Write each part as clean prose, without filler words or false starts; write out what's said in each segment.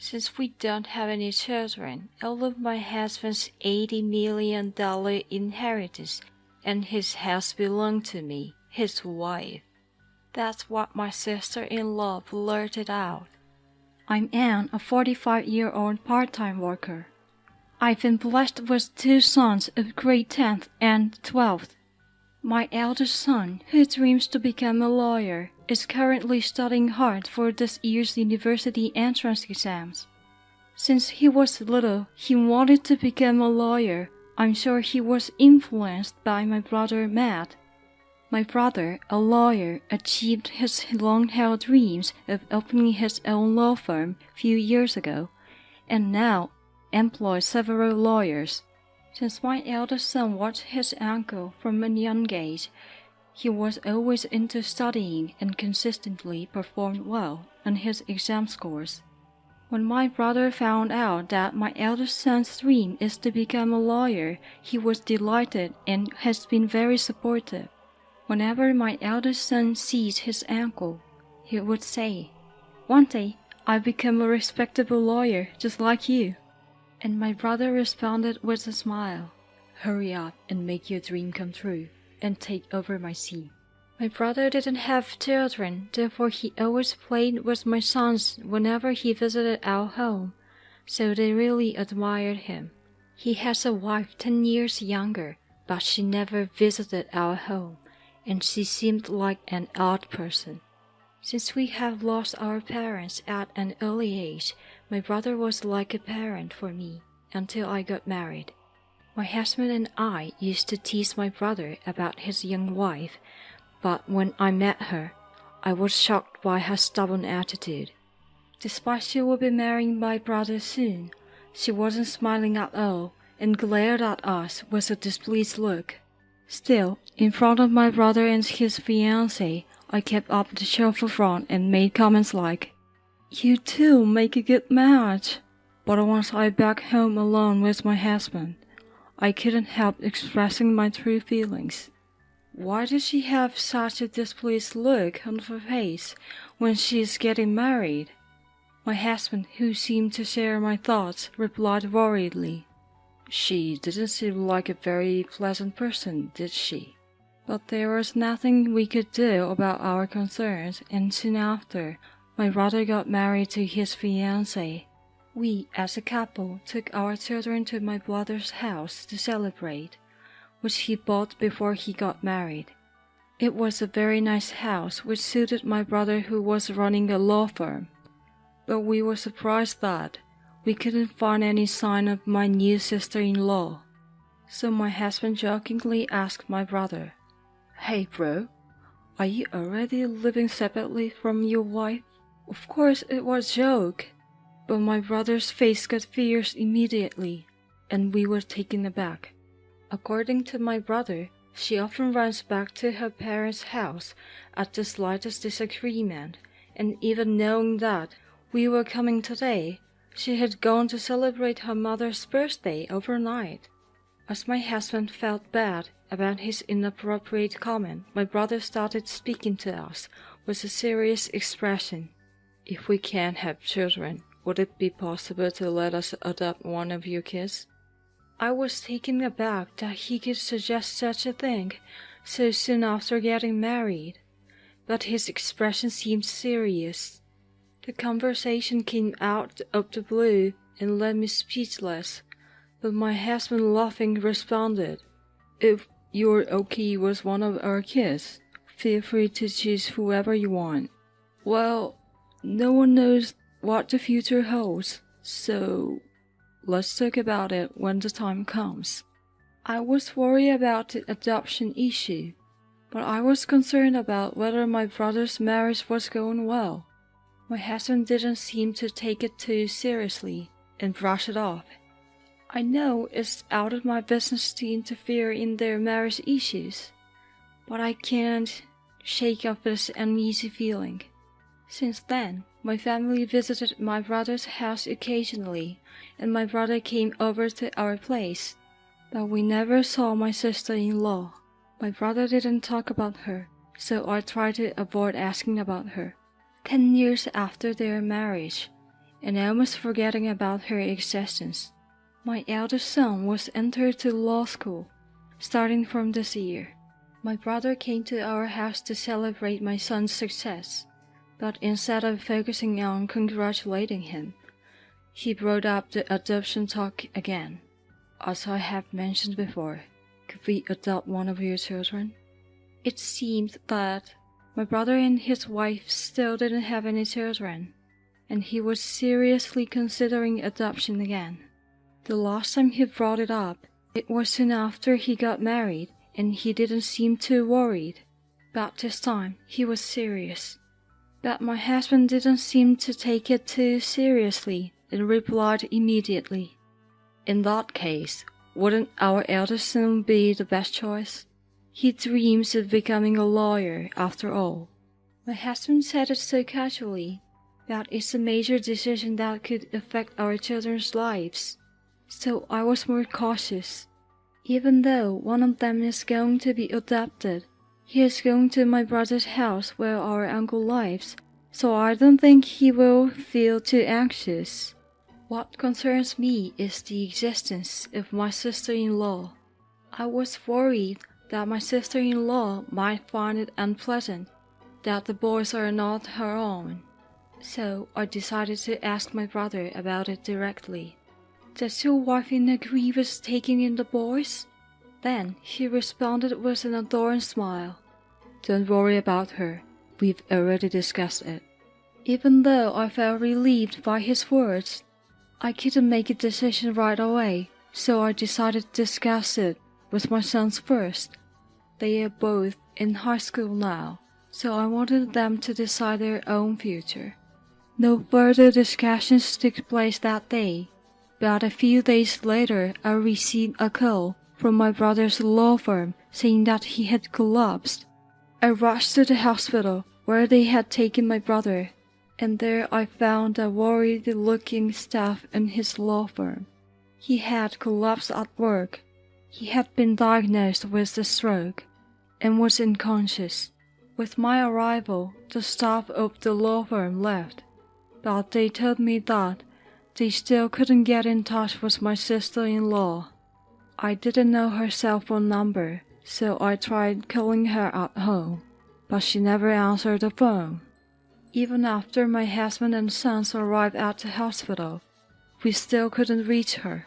Since we don't have any children, all of my husband's $80 million inheritance and his house belong to me, his wife. That's what my sister-in-law blurted out. I'm Anne, a 45-year-old part-time worker. I've been blessed with 2 sons of grade 10th and 12th. My eldest son, who dreams to become a lawyer, is currently studying hard for this year's university entrance exams. Since he was little, he wanted to become a lawyer. I'm sure he was influenced by my brother Matt. My brother, a lawyer, achieved his long-held dreams of opening his own law firm a few years ago, and now employs several lawyers. Since my eldest son watched his uncle from a young age, he was always into studying and consistently performed well on his exam scores. When my brother found out that my eldest son's dream is to become a lawyer, he was delighted and has been very supportive. Whenever my eldest son sees his uncle, he would say, "One day, I'll become a respectable lawyer just like you." And my brother responded with a smile, "Hurry up and make your dream come true, and take over my seat." My brother didn't have children, therefore he always played with my sons whenever he visited our home, so they really admired him. He has a wife 10 years younger, but she never visited our home, and she seemed like an odd person. Since we have lost our parents at an early age, my brother was like a parent for me until I got married. My husband and I used to tease my brother about his young wife, but when I met her, I was shocked by her stubborn attitude. Despite she would be marrying my brother soon, she wasn't smiling at all and glared at us with a displeased look. Still, in front of my brother and his fiancée, I kept up the cheerful front and made comments like, "You two make a good match." But once I back home alone with my husband, I couldn't help expressing my true feelings. Why does she have such a displeased look on her face when she is getting married? My husband, who seemed to share my thoughts, replied worriedly, "She didn't seem like a very pleasant person, did she?" But there was nothing we could do about our concerns, and soon after, my brother got married to his fiancée. We, as a couple, took our children to my brother's house to celebrate, which he bought before he got married. It was a very nice house which suited my brother who was running a law firm. But we were surprised that we couldn't find any sign of my new sister-in-law. So my husband jokingly asked my brother, "Hey bro, are you already living separately from your wife?" Of course it was a joke, but my brother's face got fierce immediately, and we were taken aback. According to my brother, she often runs back to her parents' house at the slightest disagreement, and even knowing that we were coming today, she had gone to celebrate her mother's birthday overnight. As my husband felt bad about his inappropriate comment, my brother started speaking to us with a serious expression. "If we can't have children, would it be possible to let us adopt one of your kids?" I was taken aback that he could suggest such a thing so soon after getting married, but his expression seemed serious. The conversation came out of the blue and left me speechless, but my husband laughing responded, "If you're okay with one of our kids, feel free to choose whoever you want." Well, no one knows what the future holds, so let's talk about it when the time comes. I was worried about the adoption issue, but I was concerned about whether my brother's marriage was going well. My husband didn't seem to take it too seriously and brush it off. I know it's out of my business to interfere in their marriage issues, but I can't shake off this uneasy feeling. Since then, my family visited my brother's house occasionally, and my brother came over to our place, but we never saw my sister-in-law. My brother didn't talk about her, so I tried to avoid asking about her. 10 years after their marriage, and almost forgetting about her existence. My eldest son was entered to law school, starting from this year. My brother came to our house to celebrate my son's success, but instead of focusing on congratulating him, he brought up the adoption talk again. As I have mentioned before, could we adopt one of your children? It seemed that my brother and his wife still didn't have any children, and he was seriously considering adoption again. The last time he brought it up, it was soon after he got married, and he didn't seem too worried. But this time, he was serious. But my husband didn't seem to take it too seriously and replied immediately, "In that case, wouldn't our eldest son be the best choice? He dreams of becoming a lawyer after all." My husband said it so casually, that it's a major decision that could affect our children's lives. So I was more cautious. Even though one of them is going to be adopted, he is going to my brother's house where our uncle lives, so I don't think he will feel too anxious. What concerns me is the existence of my sister-in-law. I was worried that my sister-in-law might find it unpleasant that the boys are not her own. So I decided to ask my brother about it directly. "Does your wife agree with taking in the boys?" Then he responded with an adoring smile. "Don't worry about her. We've already discussed it." Even though I felt relieved by his words, I couldn't make a decision right away, so I decided to discuss it with my sons first. They are both in high school now, so I wanted them to decide their own future. No further discussions took place that day, but a few days later I received a call from my brother's law firm saying that he had collapsed. I rushed to the hospital where they had taken my brother, and there I found a worried-looking staff in his law firm. He had collapsed at work. He had been diagnosed with a stroke and was unconscious. With my arrival, the staff of the law firm left, but they told me that they still couldn't get in touch with my sister-in-law. I didn't know her cell phone number, so I tried calling her at home, but she never answered the phone. Even after my husband and sons arrived at the hospital, we still couldn't reach her.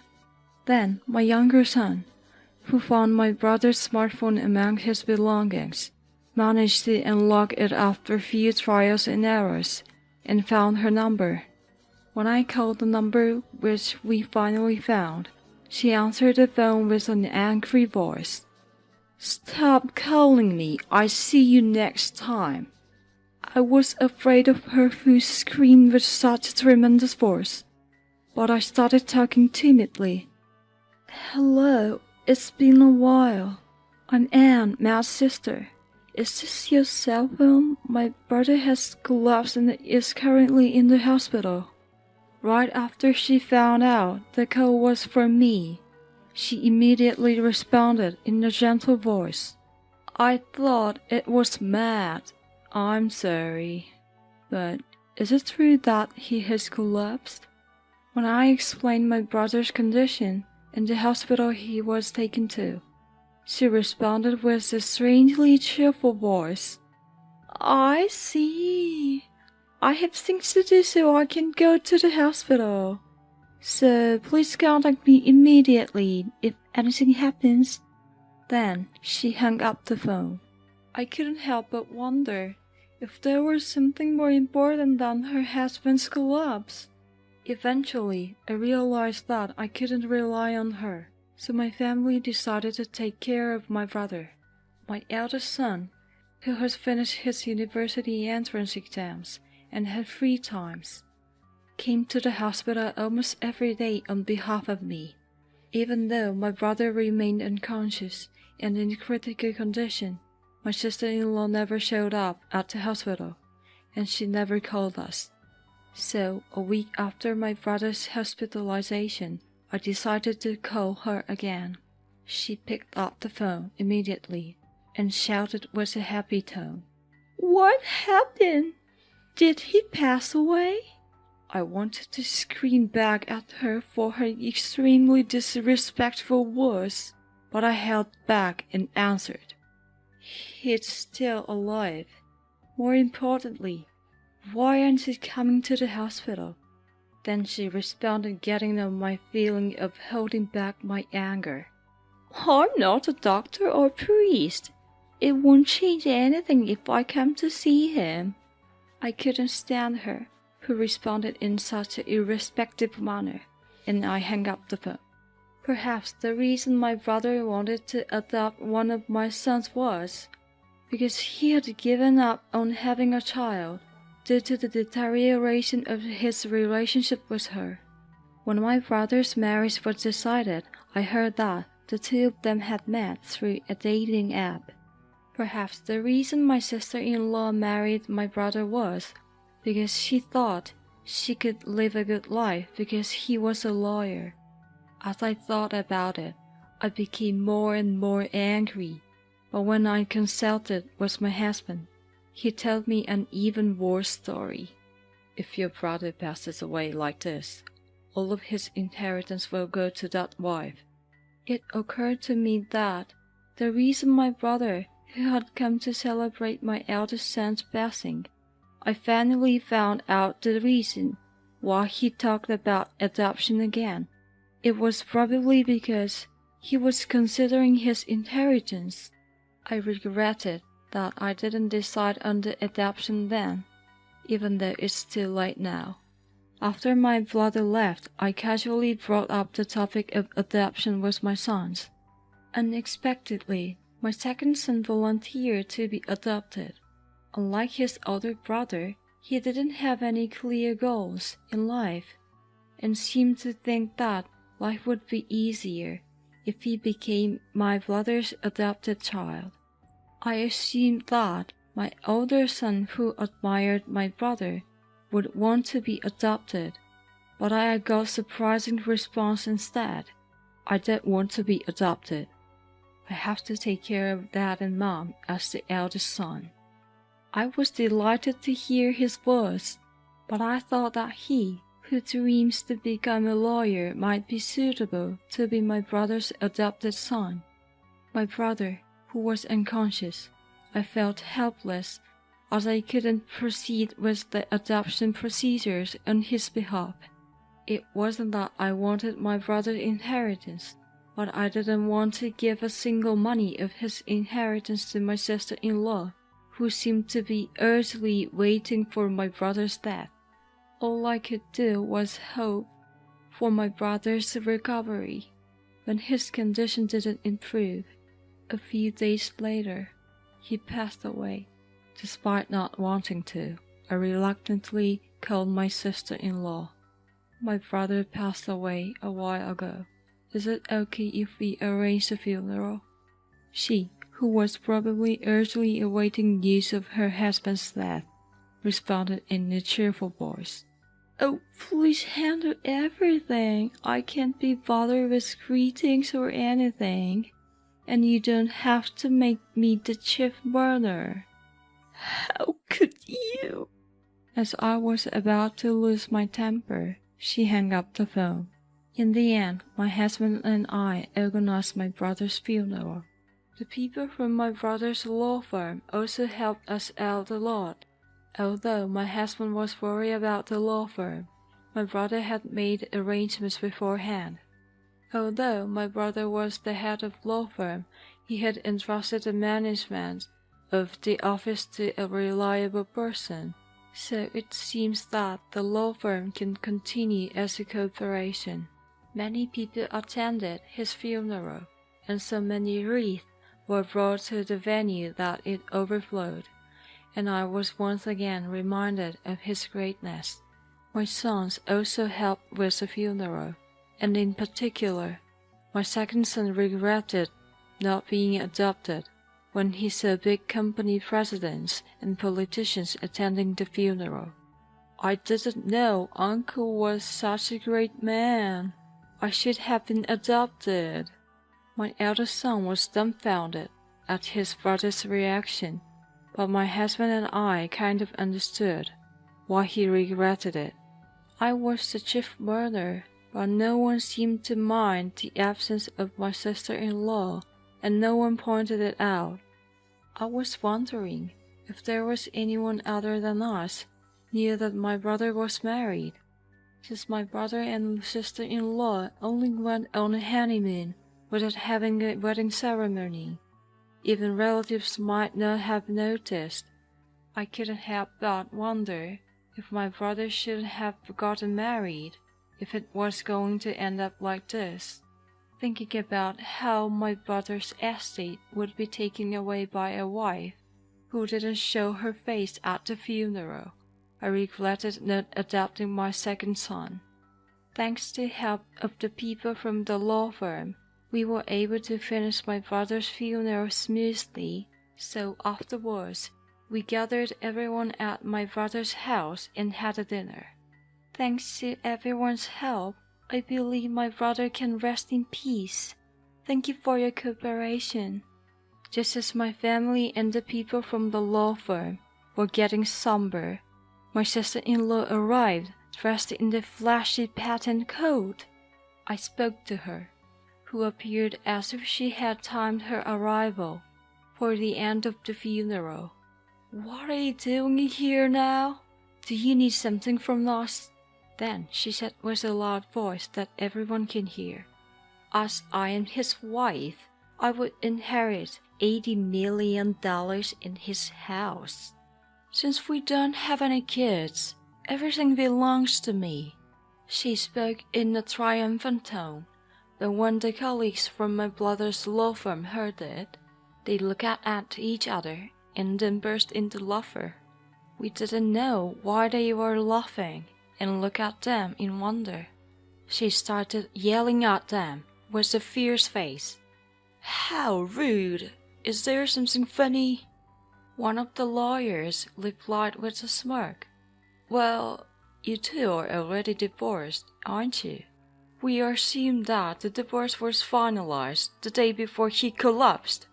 Then my younger son, who found my brother's smartphone among his belongings, managed to unlock it after a few trials and errors, and found her number. When I called the number which we finally found, she answered the phone with an angry voice. "Stop calling me, I see you next time." I was afraid of her who screamed with such tremendous force, but I started talking timidly. "Hello, it's been a while. I'm Anne, Matt's sister. Is this your cell phone? My brother has collapsed and is currently in the hospital." Right after she found out the call was from me, she immediately responded in a gentle voice. "I thought it was Matt. I'm sorry. But is it true that he has collapsed?" When I explained my brother's condition and the hospital he was taken to, she responded with a strangely cheerful voice. "I see. I have things to do so I can go to the hospital. So please contact me immediately if anything happens." Then she hung up the phone. I couldn't help but wonder if there was something more important than her husband's collapse. Eventually, I realized that I couldn't rely on her, so my family decided to take care of my brother. My eldest son, who has finished his university entrance exams and had free times, came to the hospital almost every day on behalf of me. Even though my brother remained unconscious and in critical condition, my sister-in-law never showed up at the hospital, and she never called us. So, a week after my brother's hospitalization, I decided to call her again. She picked up the phone immediately and shouted with a happy tone, "What happened? Did he pass away?" I wanted to scream back at her for her extremely disrespectful words, but I held back and answered, "He's still alive. More importantly, why aren't you coming to the hospital?" Then she responded, getting on my feeling of holding back my anger. "I'm not a doctor or priest. It won't change anything if I come to see him." I couldn't stand her, who responded in such an irrespective manner, and I hung up the phone. Perhaps the reason my brother wanted to adopt one of my sons was because he had given up on having a child due to the deterioration of his relationship with her. When my brother's marriage was decided, I heard that the two of them had met through a dating app. Perhaps the reason my sister-in-law married my brother was because she thought she could live a good life because he was a lawyer. As I thought about it, I became more and more angry, but when I consulted with my husband, he told me an even worse story. If your brother passes away like this, all of his inheritance will go to that wife. It occurred to me that the reason my brother, who had come to celebrate my eldest son's passing, I finally found out the reason why he talked about adoption again. It was probably because he was considering his inheritance. I regretted that I didn't decide on the adoption then, even though it's too late now. After my brother left, I casually brought up the topic of adoption with my sons. Unexpectedly, my second son volunteered to be adopted. Unlike his older brother, he didn't have any clear goals in life, and seemed to think that life would be easier if he became my brother's adopted child. I assumed that my older son, who admired my brother, would want to be adopted, but I got a surprising response instead. "I don't want to be adopted. I have to take care of Dad and Mom as the eldest son." I was delighted to hear his words, but I thought that he, who dreams to become a lawyer, might be suitable to be my brother's adopted son. My brother, who was unconscious, I felt helpless as I couldn't proceed with the adoption procedures on his behalf. It wasn't that I wanted my brother's inheritance, but I didn't want to give a single penny of his inheritance to my sister-in-law, who seemed to be urgently waiting for my brother's death. All I could do was hope for my brother's recovery. When his condition didn't improve, a few days later, he passed away. Despite not wanting to, I reluctantly called my sister-in-law. "My brother passed away a while ago. Is it okay if we arrange a funeral?" She, who was probably urgently awaiting news of her husband's death, responded in a cheerful voice. "Oh, please handle everything. I can't be bothered with greetings or anything. And you don't have to make me the chief mourner." "How could you?" As I was about to lose my temper, she hung up the phone. In the end, my husband and I organized my brother's funeral. The people from my brother's law firm also helped us out a lot. Although my husband was worried about the law firm, my brother had made arrangements beforehand. Although my brother was the head of the law firm, he had entrusted the management of the office to a reliable person, so it seems that the law firm can continue as a corporation. Many people attended his funeral, and so many wreaths were brought to the venue that it overflowed, and I was once again reminded of his greatness. My sons also helped with the funeral, and in particular, my second son regretted not being adopted when he saw big company presidents and politicians attending the funeral. "I didn't know Uncle was such a great man. I should have been adopted." My eldest son was dumbfounded at his brother's reaction, but my husband and I kind of understood why he regretted it. I was the chief mourner, but no one seemed to mind the absence of my sister-in-law, and no one pointed it out. I was wondering if there was anyone other than us knew that my brother was married, since my brother and sister-in-law only went on a honeymoon without having a wedding ceremony. Even relatives might not have noticed. I couldn't help but wonder if my brother should have gotten married, if it was going to end up like this. Thinking about how my brother's estate would be taken away by a wife who didn't show her face at the funeral, I regretted not adopting my second son. Thanks to help of the people from the law firm, we were able to finish my brother's funeral smoothly, so afterwards, we gathered everyone at my brother's house and had a dinner. Thanks to everyone's help, I believe my brother can rest in peace. Thank you for your cooperation. Just as my family and the people from the law firm were getting somber, my sister-in-law arrived dressed in the flashy patent coat. I spoke to her, who appeared as if she had timed her arrival for the end of the funeral. "What are you doing here now? Do you need something from us?" Then she said with a loud voice that everyone can hear, "As I am his wife, I would inherit $80 million in his house. Since we don't have any kids, everything belongs to me." She spoke in a triumphant tone, but when the colleagues from my brother's law firm heard it, they looked at each other and then burst into laughter. We didn't know why they were laughing and looked at them in wonder. She started yelling at them with a fierce face. "How rude! Is there something funny?" One of the lawyers replied with a smirk. "Well, you two are already divorced, aren't you? We assumed that the divorce was finalized the day before he collapsed."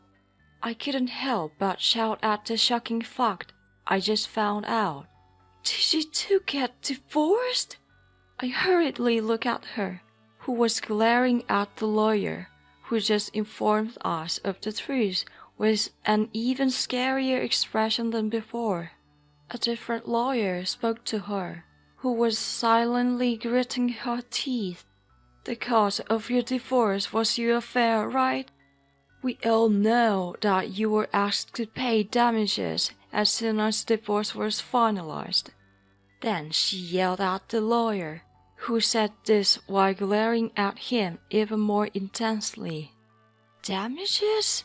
I couldn't help but shout at the shocking fact I just found out. "Did you two get divorced?" I hurriedly looked at her, who was glaring at the lawyer, who just informed us of the truth with an even scarier expression than before. A different lawyer spoke to her, who was silently gritting her teeth. "The cause of your divorce was your affair, right? We all know that you were asked to pay damages as soon as the divorce was finalized." Then she yelled at the lawyer, who said this while glaring at him even more intensely. "Damages?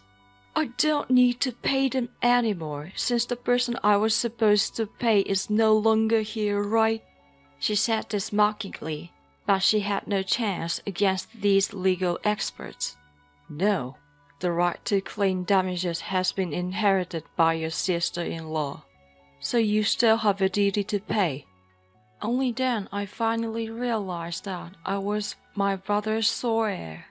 I don't need to pay them anymore since the person I was supposed to pay is no longer here, right?" She said this mockingly, but she had no chance against these legal experts. "No. The right to claim damages has been inherited by your sister-in-law, so you still have a duty to pay." Only then I finally realized that I was my brother's sole heir.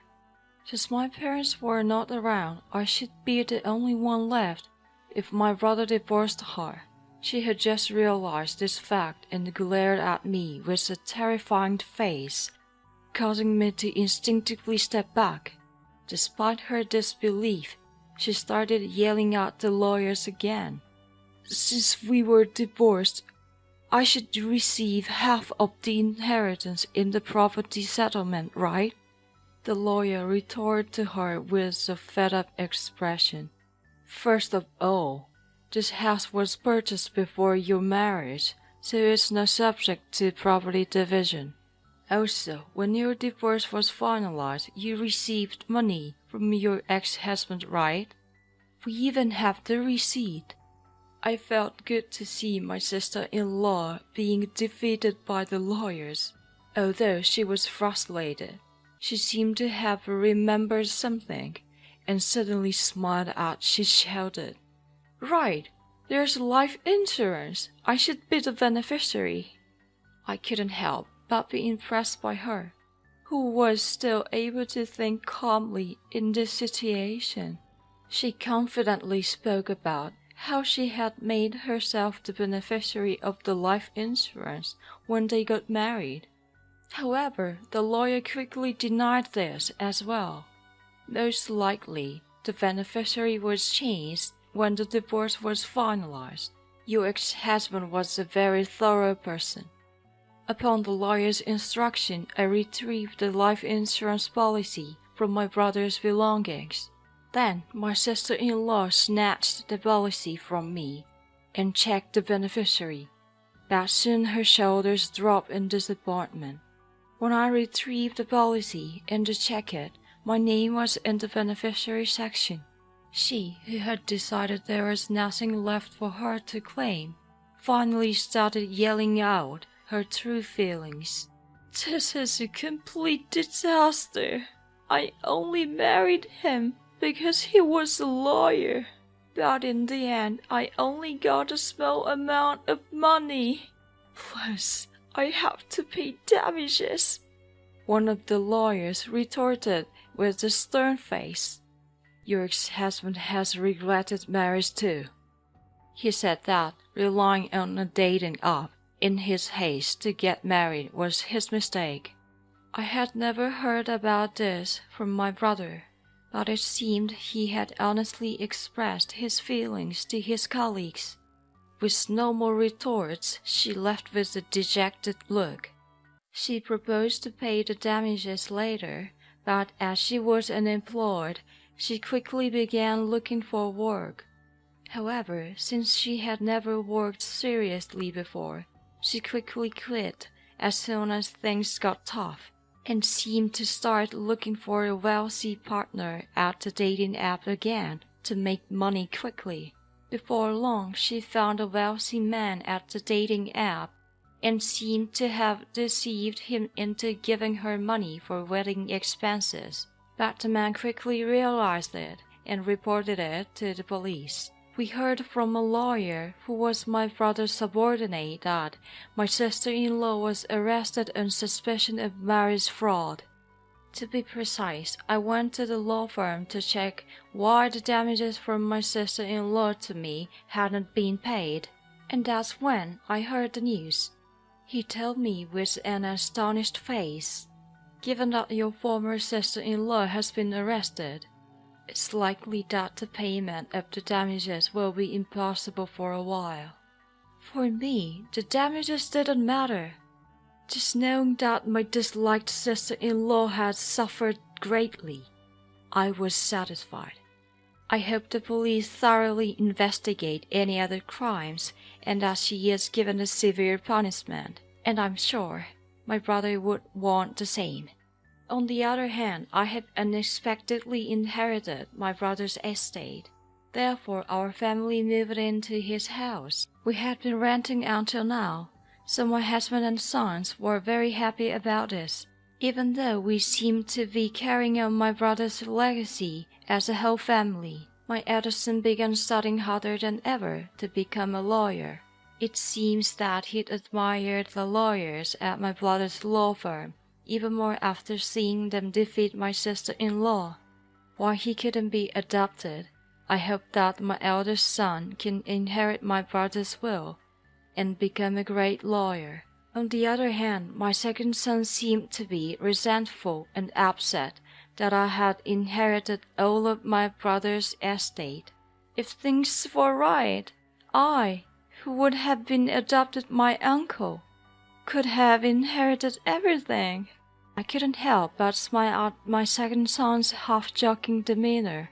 Since my parents were not around, I should be the only one left if my brother divorced her. She had just realized this fact and glared at me with a terrifying face, causing me to instinctively step back. Despite her disbelief, she started yelling at the lawyers again. "Since we were divorced, I should receive half of the inheritance in the property settlement, right?" The lawyer retorted to her with a fed-up expression. "First of all, this house was purchased before your marriage, so it's not subject to property division. Also, when your divorce was finalized, you received money from your ex-husband, right? We even have the receipt." I felt good to see my sister-in-law being defeated by the lawyers. Although she was frustrated, she seemed to have remembered something, and suddenly smiled as she shouted, "Right! There's life insurance! I should be the beneficiary." I couldn't help but be impressed by her, who was still able to think calmly in this situation. She confidently spoke about how she had made herself the beneficiary of the life insurance when they got married. However, the lawyer quickly denied this as well. Most likely, the beneficiary was changed when the divorce was finalized. Your ex-husband was a very thorough person. Upon the lawyer's instruction, I retrieved the life insurance policy from my brother's belongings. Then my sister-in-law snatched the policy from me and checked the beneficiary. But soon her shoulders dropped in disappointment. When I retrieved the policy and to check it, my name was in the beneficiary section. She, who had decided there was nothing left for her to claim, finally started yelling out her true feelings. "This is a complete disaster. I only married him because he was a lawyer. But in the end, I only got a small amount of money. Plus, I have to pay damages." One of the lawyers retorted with a stern face. "Your ex-husband has regretted marriage too." He said that relying on a dating app in his haste to get married was his mistake. I had never heard about this from my brother, but it seemed he had honestly expressed his feelings to his colleagues. With no more retorts, she left with a dejected look. She proposed to pay the damages later, but as she was unemployed, she quickly began looking for work. However, since she had never worked seriously before, she quickly quit as soon as things got tough, and seemed to start looking for a wealthy partner at the dating app again to make money quickly. Before long, she found a wealthy man at the dating app and seemed to have deceived him into giving her money for wedding expenses. But the man quickly realized it and reported it to the police. We heard from a lawyer who was my brother's subordinate that my sister-in-law was arrested on suspicion of marriage fraud. To be precise, I went to the law firm to check why the damages from my sister-in-law to me hadn't been paid, and that's when I heard the news. He told me with an astonished face, "Given that your former sister-in-law has been arrested, it's likely that the payment of the damages will be impossible for a while." For me, the damages didn't matter. Just knowing that my disliked sister-in-law had suffered greatly, I was satisfied. I hope the police thoroughly investigate any other crimes and that she is given a severe punishment, and I'm sure my brother would want the same. On the other hand, I had unexpectedly inherited my brother's estate. Therefore, our family moved into his house. We had been renting until now, so my husband and sons were very happy about this. Even though we seemed to be carrying on my brother's legacy as a whole family, my eldest son began studying harder than ever to become a lawyer. It seems that he'd admired the lawyers at my brother's law firm even more after seeing them defeat my sister-in-law. While he couldn't be adopted, I hope that my eldest son can inherit my brother's will and become a great lawyer. On the other hand, my second son seemed to be resentful and upset that I had inherited all of my brother's estate. If things were right, I, who would have been adopted my uncle, could have inherited everything. I couldn't help but smile at my second son's half-joking demeanor.